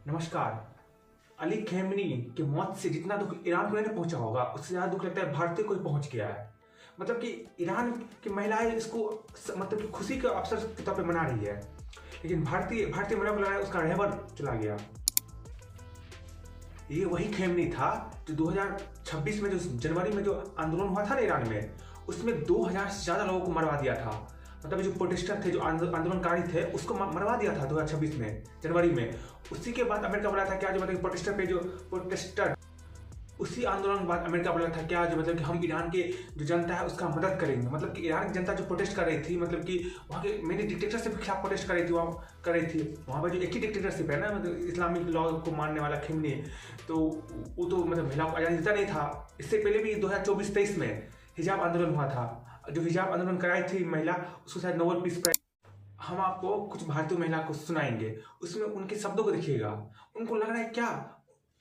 नमस्कार। अली खेमनी की मौत से जितना दुख ईरान को नहीं पहुंचा होगा, उससे ज्यादा दुख लगता है भारतीय को पहुंच गया है। मतलब कि ईरान की महिलाएं इसको मतलब कि खुशी के अवसर के तौर पे मना रही है, लेकिन भारतीय महिला को लगा है उसका रहबर चला गया। ये वही खेमनी था जो 2026 में, जो जनवरी में जो आंदोलन हुआ था ना ईरान में, उसमें 2000 से ज्यादा लोगों को मरवा दिया था। मतलब जो प्रोटेस्टर थे, जो आंदोलनकारी थे, उसको मरवा दिया था 2026 में जनवरी में। उसी के बाद अमेरिका बोला था क्या, जो मतलब प्रोटेस्टर पे जो प्रोटेस्टर, उसी आंदोलन के बाद अमेरिका बोला था क्या, जो मतलब कि हम ईरान के जो जनता है उसका मदद करेंगे। मतलब कि ईरान की जनता जो प्रोटेस्ट कर रही थी, मतलब कि वहाँ के मेरी डिक्टेटरशिप के खिलाफ प्रोटेस्ट कर रही थी, वहाँ कर रही थी। वहाँ पर जो एक ही डिक्टेटरशिप है ना, मतलब इस्लामिक लॉ को मानने वाला खेमनी, तो वो तो मतलब महिलाओं को आज़ादी देता नहीं था। इससे पहले भी 2024-23 में हिजाब आंदोलन हुआ था। जो हिजाब आंदोलन कराई थी महिला, उसको शायद नोबेल पीस प्राइज। हम आपको कुछ भारतीय महिला को सुनाएंगे, उसमें उनके शब्दों को देखिएगा। उनको लग रहा है क्या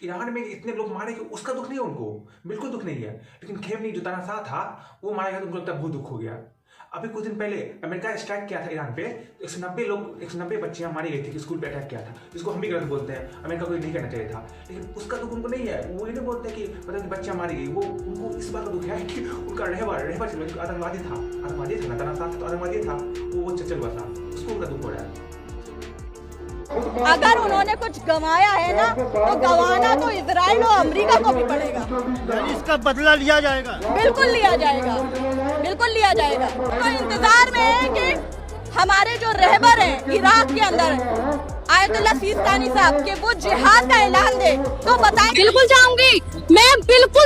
ईरान में इतने लोग मारे कि उसका दुख नहीं है उनको, बिल्कुल दुख नहीं है। लेकिन खेमनी जो तानाशाह था वो मारा गया तो उनको लगता है बहुत दुख हो गया। अभी कुछ दिन पहले अमेरिका ने स्ट्राइक किया था ईरान पे, 190 बच्चियां मारी गई थी कि स्कूल पे अटैक किया था, जिसको हम भी गलत बोलते हैं, अमेरिका को नहीं करना चाहिए था। लेकिन उसका दुख उनको नहीं है। वो ये नहीं बोलते कि मतलब कि बच्चियां मारी गई, वो उनको इस बात का दुख है कि उनका रहबर आतंकवादी था ना, तानाशाह था तो आतंकवादी था, वो चल हुआ था, उसको उनका दुख हो रहा है। अगर उन्होंने कुछ गंवाया है ना, तो गंवाना तो इजराइल और अमेरिका को भी पड़ेगा। इसका बदला लिया जाएगा, बिल्कुल लिया जाएगा, बिल्कुल लिया जाएगा। तो इंतजार में है कि हमारे जो रहबर हैं इराक के अंदर, आयतुल्ला सिस्तानी साहब, के वो जिहाद का ऐलान दे तो बताएं। बिल्कुल जाऊंगी मैं, बिल्कुल।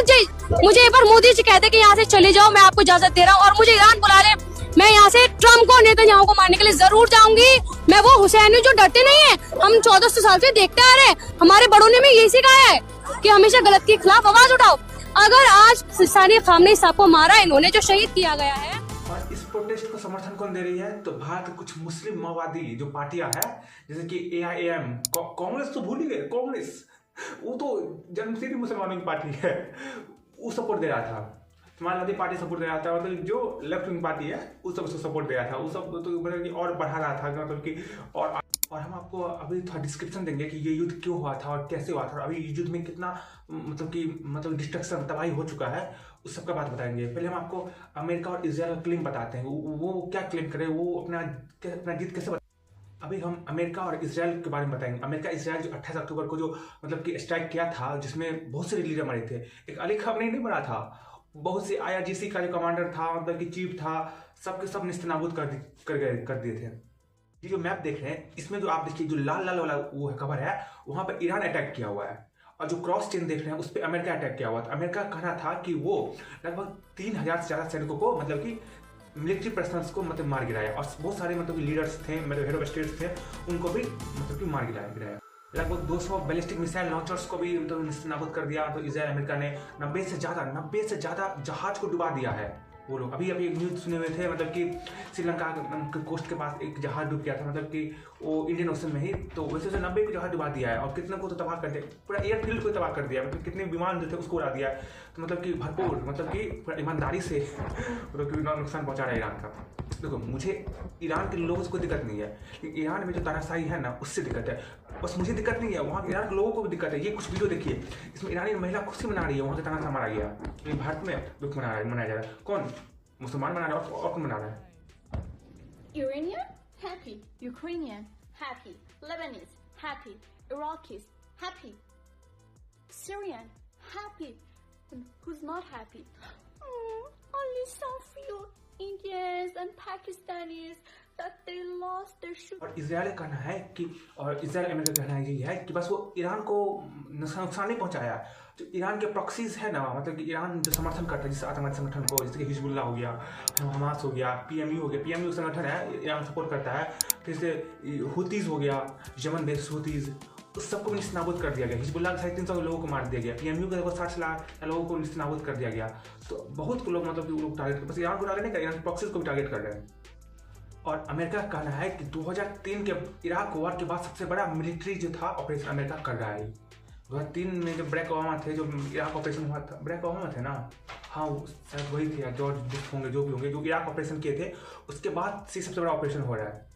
मुझे एक बार मोदी जी कहते कि यहाँ से चले जाओ, मैं आपको इजाजत दे रहा हूँ, और मुझे ईरान बुला ले, मैं यहाँ से ट्रम्प को, नेतन्याहू को मारने के लिए जरूर जाऊंगी। मैं वो हुसैन जो डरते नहीं है, हम 1400 साल से देखते आ रहे, हमारे बड़ों ने भी यही सिखाया है कि हमेशा गलत के खिलाफ आवाज उठाओ। अगर आज सिस्तानी खामनेई साहब को मारा इन्होंने, जो शहीद किया गया है। और इस प्रोटेस्ट को समर्थन कौन दे रही है? तो भारत के कुछ मुस्लिम माओवादी जो पार्टियां हैं, जैसे कि AIM, कांग्रेस तो भूल ही गए, कांग्रेस वो तो जन्म से भी मुसलमानों की पार्टी है, वो सपोर्ट दे रहा था। समाजवादी पार्टी सपोर्ट दे रहा था, मतलब जो लेफ्ट विंग पार्टी है उस सब उसको सपोर्ट दे रहा था। वो सब तो मतलब कि और बढ़ा रहा था, मतलब कि और हम आपको अभी थोड़ा डिस्क्रिप्शन देंगे कि ये युद्ध क्यों हुआ था और कैसे हुआ था, और अभी युद्ध में कितना मतलब डिस्ट्रक्शन, तबाही हो चुका है, उस सब का बात बताएंगे। पहले हम आपको अमेरिका और इजराइल का क्लेम बताते हैं, वो क्या क्लेम करे, वो अपना जीत कैसे। अभी हम अमेरिका और इजराइल के बारे में बताएंगे। अमेरिका इजराइल जो 28 अक्टूबर को जो मतलब कि स्ट्राइक किया था, जिसमें बहुत से लीडर मरे थे। एक अली खamenei नहीं मरा था, बहुत से IRGC का जो कमांडर था, मतलब कि चीफ था, सबके सब निस्तेनाबूद कर दिए थे। ये जो मैप देख रहे हैं, इसमें जो आप देखिए, जो लाल लाल वाला वो है कवर है, वहां पर ईरान अटैक किया हुआ है, और जो क्रॉस चेन देख रहे हैं उस पर अमेरिका अटैक किया हुआ था। अमेरिका का कहना था कि वो लगभग 3000 से ज्यादा सैनिकों को, मतलब कि मिलिट्री पर्सनल्स को मतलब मार गिराया, और बहुत सारे मतलब लीडर्स थे, मतलब हेड ऑफ स्टेट्स थे, उनको भी मतलब कि मार गिराया। लगभग 200 बैलिस्टिक मिसाइल लॉन्चर्स को भी मतलब निस्तेनाबूद कर दिया। तो इजराइल अमेरिका ने 90 से ज्यादा जहाज को डुबा दिया है। वो लोग अभी एक न्यूज सुने हुए थे, मतलब कि श्रीलंका के कोस्ट के पास एक जहाज डूब गया था, मतलब कि वो इंडियन ओशन में ही। तो वैसे से 90 को जहाज डुबा दिया है, और कितने को तो तबाह कर दिया, पूरा एयरफील्ड को तबाह कर दिया, मतलब कितने विमान जो थे उसको उड़ा दिया। तो मतलब कि भरपूर, मतलब कि पूरा ईमानदारी से मतलब कि नुकसान पहुंचा रहा है ईरान का। देखो, मुझे ईरान के लोगों से कोई दिक्कत नहीं है, लेकिन ईरान में जो तानाशाही है ना, उससे दिक्कत है। बस मुझे दिक्कत नहीं है, वहाँ के ईरान के लोगों को भी दिक्कत है। ये कुछ वीडियो देखिए, इसमें ईरानी महिला खुशी मना रही है, वहाँ के तानाशाह मारा गया, लेकिन भारत में दुख मनाया जा रहा है। कौन? मुसलमान मना रहा है और कौन मना रहा है? Iranian happy, Ukrainian happy, Lebanese happy, Iraqis happy, Syrian happy, and who's not happy? Only some few Indians and Pakistanis that they lost their sugar. और इजराइल का कहना है कि, और इजराइल अमेरिका का कहना यही है कि बस वो ईरान को नुकसान नहीं पहुंचाया। जो ईरान के प्रॉक्सीज है ना, मतलब कि ईरान जो समर्थन करता है जिस आतंकवादी संगठन को, जैसे कि हिजबुल्लाह हो गया, हमास हो गया, PMU हो गया, PMU संगठन है, ईरान सपोर्ट करता है। फिर से हुतीज हो गया, यमन बेस्ड हुतीज, उस सबको निस्तेनाबूद कर दिया गया। हिजबुल्लाह के 350 लोगों को मार दिया गया, PMU के लगभग 60 लाख लोगों को निस्तेनाबूद कर दिया गया। तो बहुत लोग मतलब कि वो लोग टारगेट, बस ईरान को टारगेट नहीं कर, ईरान के प्रॉक्सीज को भी टारगेट कर रहे हैं। और अमेरिका का कहना है कि 2003 के इराक वॉर के बाद सबसे बड़ा मिलिट्री जो था ऑपरेशन अमेरिका कर रहा है। 2003 में जो बराक ओबामा थे, जो इराक ऑपरेशन हुआ था, बराक ओबामा थे ना, हाँ शायद वही थे, जॉर्ज बुश होंगे, जो भी होंगे, जो इराक ऑपरेशन किए थे, उसके बाद से सबसे बड़ा ऑपरेशन हो रहा है।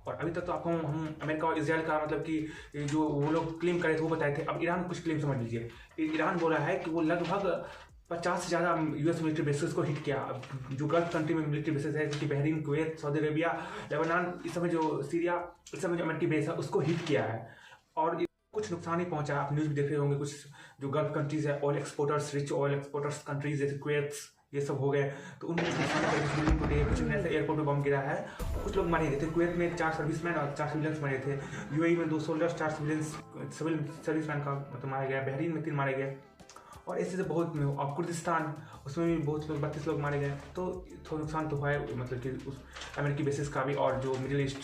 और अभी तक तो आपको हम अमेरिका और इसराइल का मतलब कि जो वो लोग क्लेम करे थे वो बताए थे। अब ईरान कुछ क्लेम समझ लीजिए। ईरान बोला है कि वो लगभग 50 से ज़्यादा यूएस मिलिट्री बेसिस को हिट किया। जो गल्फ कंट्री में मिलिट्री बेसिस है, जैसे कि Bahrain, Kuwait, Saudi Arabia, Lebanon, इस समय जो सीरिया, इस समय जो अमेरिकी बेस है उसको हिट किया है। और कुछ नुकसान ही पहुंचा। आप न्यूज़ भी देख रहे होंगे, कुछ जो गल्फ कंट्रीज है, oil exporters, rich oil exporters countries जैसे कुवैत, ये सब हो गए, तो उनको कुछ नुकसान पड़े। कुछ ऐसे एयरपोर्ट पर बम गिरा है, कुछ लोग मारे गए थे। कुवैत में 4 सर्विसमैन और 4 सिविलियंस मारे थे। यूएई में 2 सोल्जर्स, 4 सिविल सर्विसमैन का मतलब मारे गए। बहरीन में 3 मारे गए। और ऐसे से बहुत में, और कुर्दिस्तान उसमें भी बहुत लोग, 32 लोग मारे गए। तो थोड़ा नुकसान तो हुआ है, मतलब कि उस अमेरिकी बेसिस का भी। और जो middle east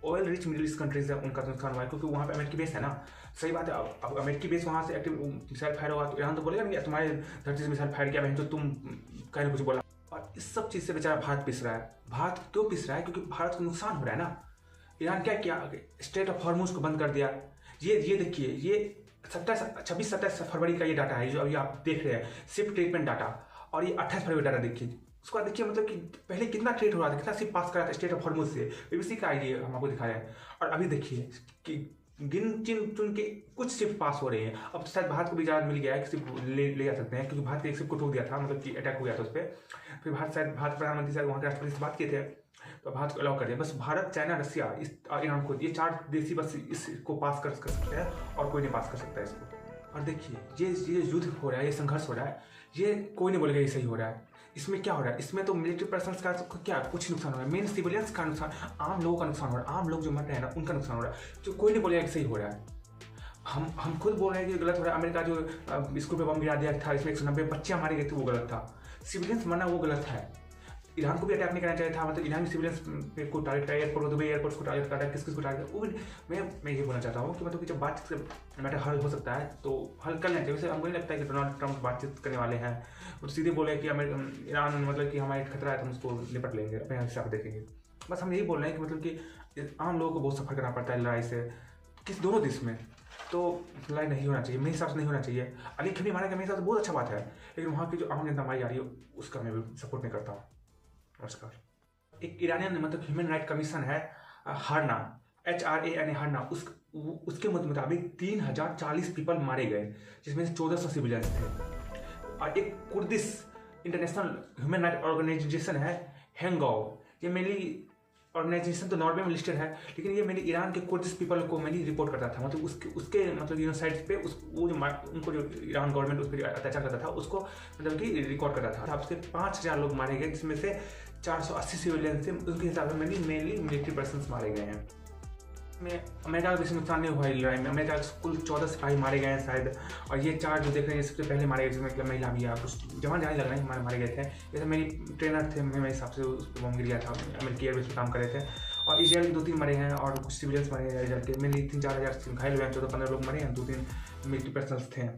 oil rich middle east countries है उनका तो नुकसान हुआ है, क्योंकि वहाँ पे अमेरिकी बेस है ना। सही बात है। अब अमेरिकी बेस वहाँ से एक्टिव मिसाइल फायर होगा तो ईरान तो बोलेगा नहीं तुम्हारे धरती से मिसाइल फायर किया बहन, तो तुम कहीं कुछ बोला। और इस सब चीज़ से बेचारा भारत पिस रहा है। भारत क्यों पिस रहा है? क्योंकि भारत को नुकसान हो रहा है ना। ईरान क्या किया? स्ट्रेट ऑफ हॉर्मुज को बंद कर दिया। ये देखिए, ये 26-27 फरवरी का ये डाटा है जो अभी आप देख रहे हैं, शिप ट्रीटमेंट डाटा। और ये 28 फरवरी डाटा देखिए। उसको देखिए, मतलब कि पहले कितना ट्रेड हो रहा था, कितना शिप पास कर रहा था स्टेट ऑफ हॉर्मुज से। बीबीसी का आईडी हम आपको दिखा रहे हैं। और अभी देखिए कि गिन चुन के कुछ शिप पास हो रहे हैं। अब तो शायद भारत को भी इजाज़त मिल गया है कि शिप ले जा सकते हैं, क्योंकि भारत ने एक शिप को ठोक दिया था, मतलब कि अटैक हो गया था उस पर। फिर भारत प्रधानमंत्री शायद वहाँ के राष्ट्रपति से बात किए थे, तो भारत को अलाउ कर दिया। बस भारत, चाइना, रसिया, ईरान को, ये 4 देश ही बस इसको पास कर सकते हैं, और कोई नहीं पास कर सकता है इसको। और देखिए ये युद्ध हो रहा है, ये संघर्ष हो रहा है, ये कोई नहीं बोलेगा ये सही हो रहा है। इसमें क्या हो रहा है? इसमें तो मिलिट्री पर्सनस का क्या कुछ नुकसान हो रहा है, मेन सिविलियंस का नुकसान, आम लोगों का नुकसान हो रहा है। आम लोग जो मर रहे हैं ना, उनका नुकसान हो रहा है, जो कोई नहीं बोलेगा कि सही हो रहा है। हम खुद बोल रहे हैं कि गलत हो रहा है। अमेरिका जो स्कूल पे बम गिरा दिया था, इसमें 190 बच्चियाँ मारी गई थी, वो गलत था। सिविलियंस मरना वो गलत है। ईरान को भी अटैक नहीं करना चाहिए था, मतलब ईरान भी सिविलियंस को टारगेट करा, एयरपोर्ट, दुबई एयरपोर्ट्स को टारगेट करा, किस को टारगेट, वो भी मैं ये बोलना चाहता हूँ कि मतलब कि जब बातचीत से मैटर हल हो सकता है तो हल कर लेना चाहिए। वैसे हमको नहीं लगता है कि डोनाल्ड ट्रंप बातचीत करने वाले हैं। वो सीधे बोले कि ईरान मतलब कि हमारे खतरा है तो हम उसको निपट लेंगे, अपने हिसाब से देखेंगे। बस हम यही बोल रहे हैं कि मतलब कि आम लोगों को बहुत सफर करना पड़ता है लड़ाई से, किस दोनों देश में। तो लड़ाई नहीं होना चाहिए, मेरे हिसाब से नहीं होना चाहिए। अली खेमी मारा गया, मेरे हिसाब से बहुत अच्छा बात है, लेकिन वहाँ की जो आम जनता मारी जा रही है उसका मैं सपोर्ट नहीं करता हूँ। नमस्कार। एक ईरानियन मतलब ह्यूमन राइट कमीशन है हरना, HRAN हरना, उसके मुताबिक 3040 पीपल मारे गए, जिसमें से 1400 सिविलियंस थे। और एक Kurdish international human right organization है हैंगाओ। ये मेनली ऑर्गेनाइजेशन तो नॉर्वे में लिस्टेड है, लेकिन ये मेरी ईरान के कुर्दिश पीपल को मेनली रिपोर्ट करता था। मतलब उसके मतलब यूनिसाइड्स पे वो जो उनको जो ईरान गवर्नमेंट उस पर अत्याचार करता था उसको मतलब कि रिकॉर्ड करता था। उसके 5000 लोग मारे गए, जिसमें से 480 सिविलियन से उनके हिसाब से मेनली मिलिट्री पर्सन्स मारे गए हैं। में अमेरिका का किसी नुकसान नहीं हुआ है लड़ाई में। अमेरिका कुल 14 सिपाही मारे गए हैं शायद, और ये 4 जो देख रहे हैं सबसे पहले मारे गए, जिसमें मतलब महिला भी है, कुछ जवान जाने लग रहे हैं मारे गए थे। जैसे मेरी ट्रेनर थे, मेरे हिसाब से उस पर बम गिर गया था, अमेरिकी एयरबेस में काम कर रहे थे। और इसराइल के 2-3 मरे हैं, और कुछ सिविलियंस मरे हैं इसराइल के। मेनली 3-4 हज़ार घायल हुए हैं, 14-15 लोग मरे हैं, 2-3 मिलिट्री पर्सनल्स थे।